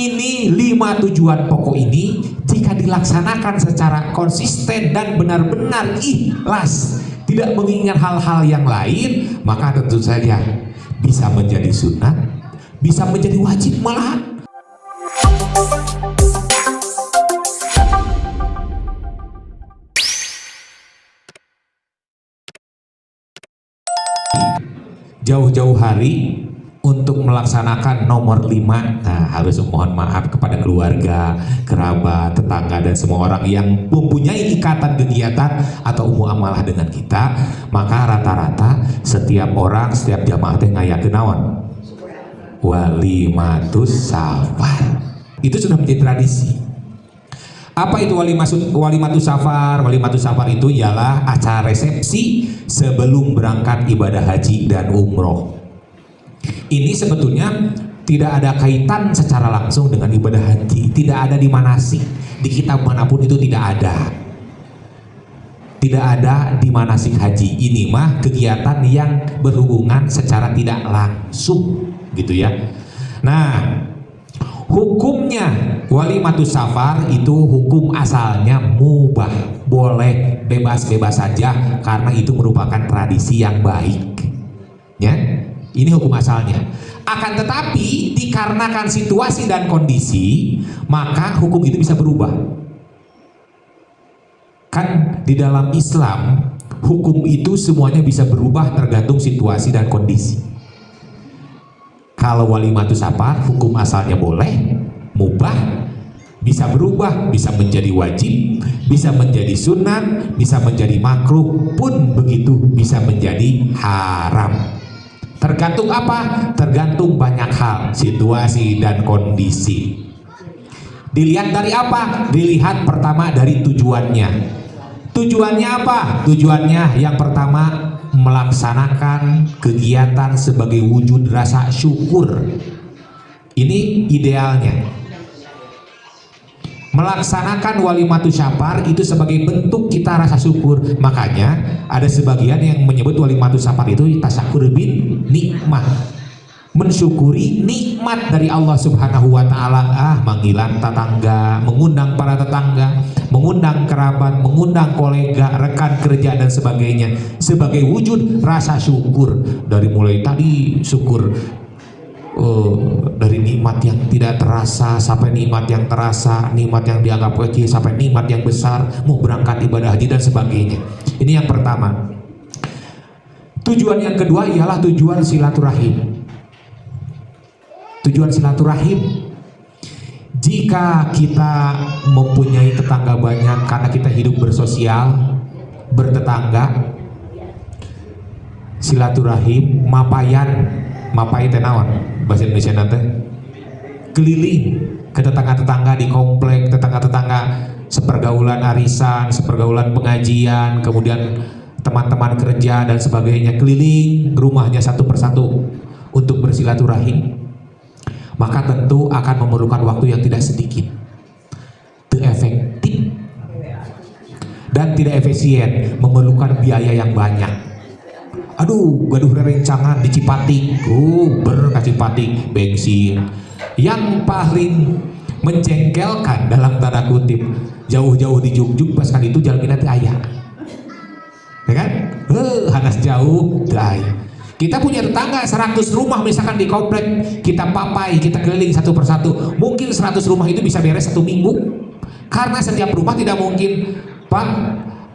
Ini 5 tujuan pokok ini jika dilaksanakan secara konsisten dan benar-benar ikhlas, tidak mengingat hal-hal yang lain, maka tentu saja bisa menjadi sunat, bisa menjadi wajib malahan. Jauh-jauh hari untuk melaksanakan nomor 5, nah harus mohon maaf kepada keluarga, kerabat, tetangga, dan semua orang yang mempunyai ikatan kegiatan atau muamalah dengan kita. Maka rata-rata setiap orang, setiap jamaah teh ngayakeun naon? Walimatus safar. Itu sudah menjadi tradisi. Apa itu walimatus safar? Walimatus safar itu ialah acara resepsi sebelum berangkat ibadah haji dan umroh. Ini sebetulnya tidak ada kaitan secara langsung dengan ibadah haji, tidak ada di manasik, di kitab manapun itu tidak ada di manasik haji. Ini mah kegiatan yang berhubungan secara tidak langsung, gitu ya. Nah, hukumnya walimatus safar itu hukum asalnya mubah, boleh bebas-bebas saja karena itu merupakan tradisi yang baik, ya. Ini hukum asalnya. Akan tetapi dikarenakan situasi dan kondisi, maka hukum itu bisa berubah. Kan di dalam Islam hukum itu semuanya bisa berubah tergantung situasi dan kondisi. Kalau walimatus safar hukum asalnya boleh, mubah, bisa berubah, bisa menjadi wajib, bisa menjadi sunat, bisa menjadi makruh, pun begitu bisa menjadi haram. Tergantung apa? Tergantung banyak hal, situasi dan kondisi. Dilihat dari apa? Dilihat pertama dari tujuannya. Tujuannya apa? Tujuannya yang pertama melaksanakan kegiatan sebagai wujud rasa syukur. Ini idealnya. Melaksanakan walimatus safar itu sebagai bentuk kita rasa syukur. Makanya ada sebagian yang menyebut walimatus safar itu tasyakur bin nikmat, mensyukuri nikmat dari Allah Subhanahu wa Ta'ala. Manggilan tetangga, mengundang para tetangga, mengundang kerabat, mengundang kolega, rekan kerja dan sebagainya sebagai wujud rasa syukur. Dari mulai tadi syukur dari nikmat yang tidak terasa sampai nikmat yang terasa, nikmat yang dianggap kecil sampai nikmat yang besar, mau berangkat ibadah haji dan sebagainya. Ini yang pertama. Tujuan yang kedua ialah tujuan silaturahim. Tujuan silaturahim, jika kita mempunyai tetangga banyak karena kita hidup bersosial, bertetangga, silaturahim, mapai tenawan bahasa Indonesia nanti keliling ke tetangga-tetangga di komplek, tetangga-tetangga sepergaulan arisan, sepergaulan pengajian, kemudian teman-teman kerja dan sebagainya, keliling rumahnya satu persatu untuk bersilaturahim. Maka tentu akan memerlukan waktu yang tidak sedikit, tidak efektif dan tidak efisien, memerlukan biaya yang banyak. Aduh, gaduh rencangan di Cipatik, kasih Cipatik bensin. Yang paling menjengkelkan dalam tanda kutip, jauh-jauh di Jugjug pas kali itu jalan nanti ayah, ya kan? Hanas jauh, dah. Kita punya tetangga 100 rumah misalkan di komplek, kita papai, kita keliling satu persatu. Mungkin 100 rumah itu bisa beres 1 minggu, karena setiap rumah tidak mungkin, Pak,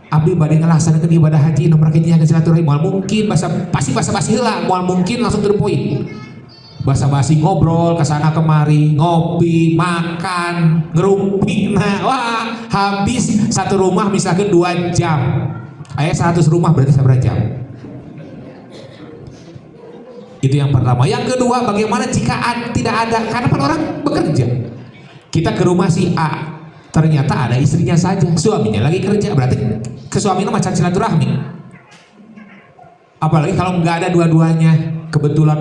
abdi bade ngelaksanakeun ibadah haji nomor kieu ke silaturahim. Moal mungkin pasti basa-basi heula, moal mungkin langsung to the point. Basa-basi ngobrol kesana kemari, ngopi, makan, ngerumpi. Nah, wah, habis satu rumah misalkan 2 jam. Aya 100 rumah berarti berapa jam? Itu yang pertama. Yang kedua, bagaimana jika tidak ada, karena kan orang bekerja. Kita ke rumah si A, ternyata ada istrinya saja, suaminya lagi kerja, berarti ke suaminya macam silaturahmi. Apalagi kalau nggak ada dua-duanya, kebetulan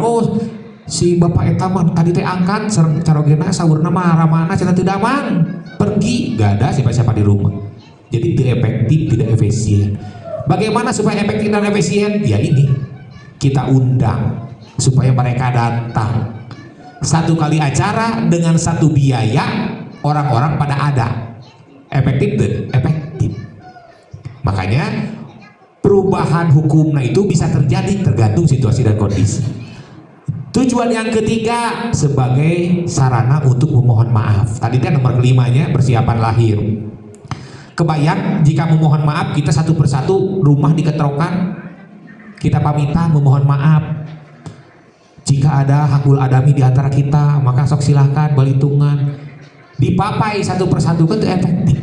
si bapak etaman tadi teh angkat sareng carogena sahurna mah ramana cenah teu damang pergi, nggak ada siapa-siapa di rumah. Jadi tidak efektif, tidak efisien. Bagaimana supaya efektif dan efisien? Ya ini, kita undang supaya mereka datang. satu kali acara dengan satu biaya, orang-orang pada ada. Efektif tuh? Efektif. Makanya perubahan hukumnya itu bisa terjadi tergantung situasi dan kondisi. Tujuan yang ketiga sebagai sarana untuk memohon maaf. Tadi kan nomor kelimanya persiapan lahir. Kebayang jika memohon maaf kita satu persatu rumah diketrokan, kita pamitan memohon maaf. Jika ada hakul adami di antara kita, maka sok silahkan balitungan. Dipapai satu persatu kan itu efektif.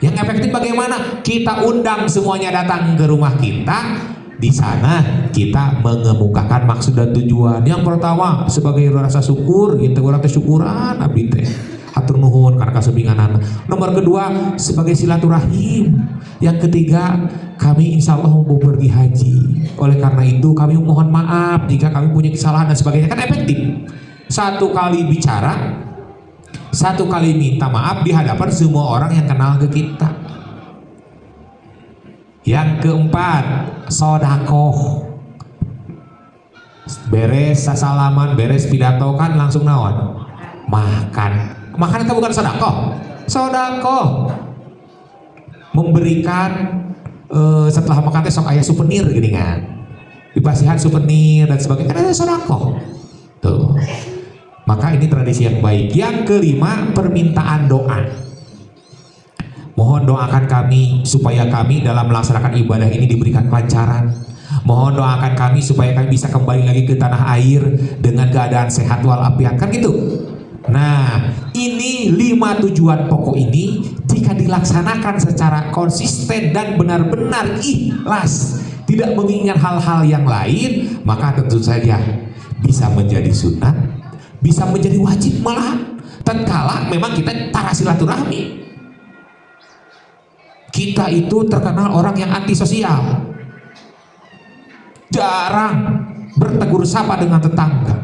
Yang efektif bagaimana? Kita undang semuanya datang ke rumah kita. Di sana kita mengemukakan maksud dan tujuan. Yang pertama sebagai rasa syukur, kita orang teh syukuran abdi teh. Hatur nuhun karena kasubinganan. Nomor kedua sebagai silaturahim. Yang ketiga kami insya Allah mau pergi haji. Oleh karena itu kami mohon maaf jika kami punya kesalahan dan sebagainya. Kan efektif. Satu kali bicara, satu kali minta maaf di hadapan semua orang yang kenal ke kita. Yang keempat, sodakoh. Beres sasalaman, beres pidato kan langsung naon? Makan. Makan itu bukan sodakoh. Sodakoh. Memberikan setelah makan teh sok aya souvenir gini kan. Dipasihan souvenir dan sebagainya. Kan ada sodakoh. Tuh. Maka ini tradisi yang baik. Yang kelima, permintaan doa. Mohon doakan kami supaya kami dalam melaksanakan ibadah ini diberikan kelancaran. Mohon doakan kami supaya kami bisa kembali lagi ke tanah air dengan keadaan sehat walafiat. Kan gitu. Nah, ini 5 tujuan pokok ini jika dilaksanakan secara konsisten dan benar-benar ikhlas, tidak mengingat hal-hal yang lain, maka tentu saja bisa menjadi sunat, bisa menjadi wajib malahan. Tatkala memang kita tara silaturahmi. Kita itu terkenal orang yang antisosial, jarang bertegur sapa dengan tetangga,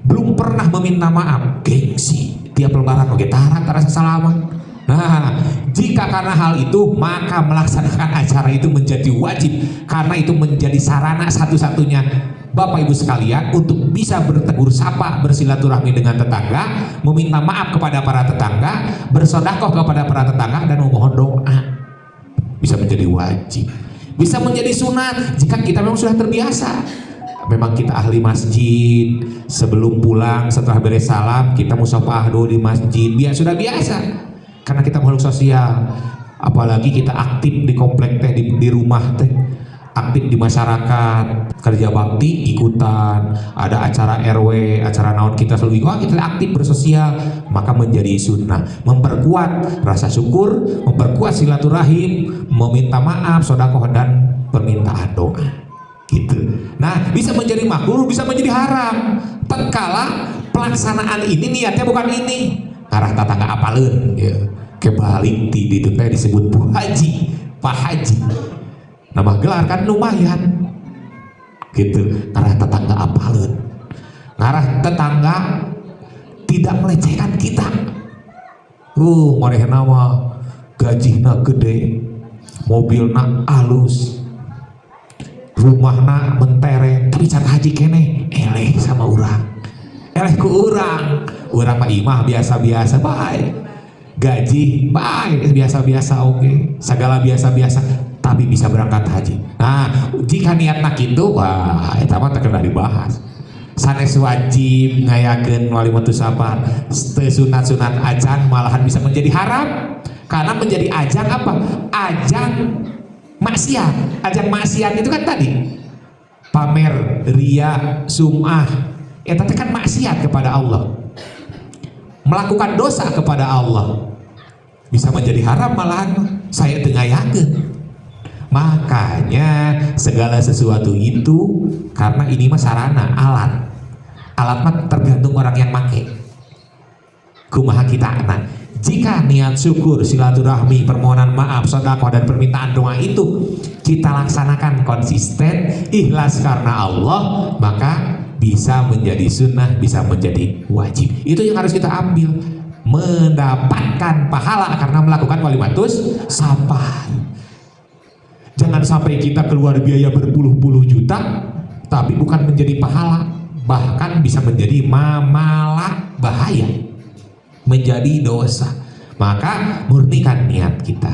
belum pernah meminta maaf, gengsi, tiap lebaran oke tara salaman. Nah, jika karena hal itu maka melaksanakan acara itu menjadi wajib, karena itu menjadi sarana satu-satunya Bapak Ibu sekalian untuk bisa bertegur sapa, bersilaturahmi dengan tetangga, meminta maaf kepada para tetangga, bersedekah kepada para tetangga, dan memohon doa. Bisa menjadi wajib, bisa menjadi sunat jika kita memang sudah terbiasa. Memang kita ahli masjid, sebelum pulang setelah beres salam kita musafah dulu di masjid, sudah biasa karena kita makhluk sosial. Apalagi kita aktif di komplek teh, di rumah teh, aktif di masyarakat, kerja bakti ikutan, ada acara RW, acara naon kita selalu ikut, kita aktif bersosial, maka menjadi sunnah, memperkuat rasa syukur, memperkuat silaturahim, meminta maaf, sedekah dan permintaan doa. Gitu. Nah, bisa menjadi makruh, bisa menjadi haram. Tatkala pelaksanaan ini niatnya bukan ini, arah tetangga apaleun, ya. Kebalik di itu teh disebut Bu Haji, Pak Haji. Nama gelar kan lumayan gitu, ngarah tetangga apaleun, ngarah tetangga tidak melecehkan kita. Manehna mah gajihna gede, mobilna alus, rumahna mentereng, tapi can haji kene eleh sama urang, eleh ku urang mah imah biasa-biasa baik, gaji baik biasa-biasa oke, segala biasa-biasa, tapi bisa berangkat haji. Nah, jika niatna kitu, wah, eta mah teu dibahas. Sanes wajib ngayakeun walimatus safar, teu sunat-sunat ajan malahan bisa menjadi haram karena menjadi ajang apa? Ajang maksiat. Ajang maksiat itu kan tadi pamer, ria, sum'ah. Eta teh kan maksiat kepada Allah. Melakukan dosa kepada Allah. Bisa menjadi haram malahan saya teu ngayakeun. Makanya segala sesuatu itu karena ini mah sarana, alat mah tergantung orang yang make. Kumaha kita anak. Jika niat syukur, silaturahmi, permohonan maaf, sedekah dan permintaan doa itu kita laksanakan konsisten, ikhlas karena Allah, maka bisa menjadi sunnah, bisa menjadi wajib. Itu yang harus kita ambil, mendapatkan pahala karena melakukan walimatus safar. Jangan sampai kita keluar biaya berpuluh-puluh juta tapi bukan menjadi pahala. bahkan bisa menjadi malak bahaya, menjadi dosa. Maka murnikan niat kita.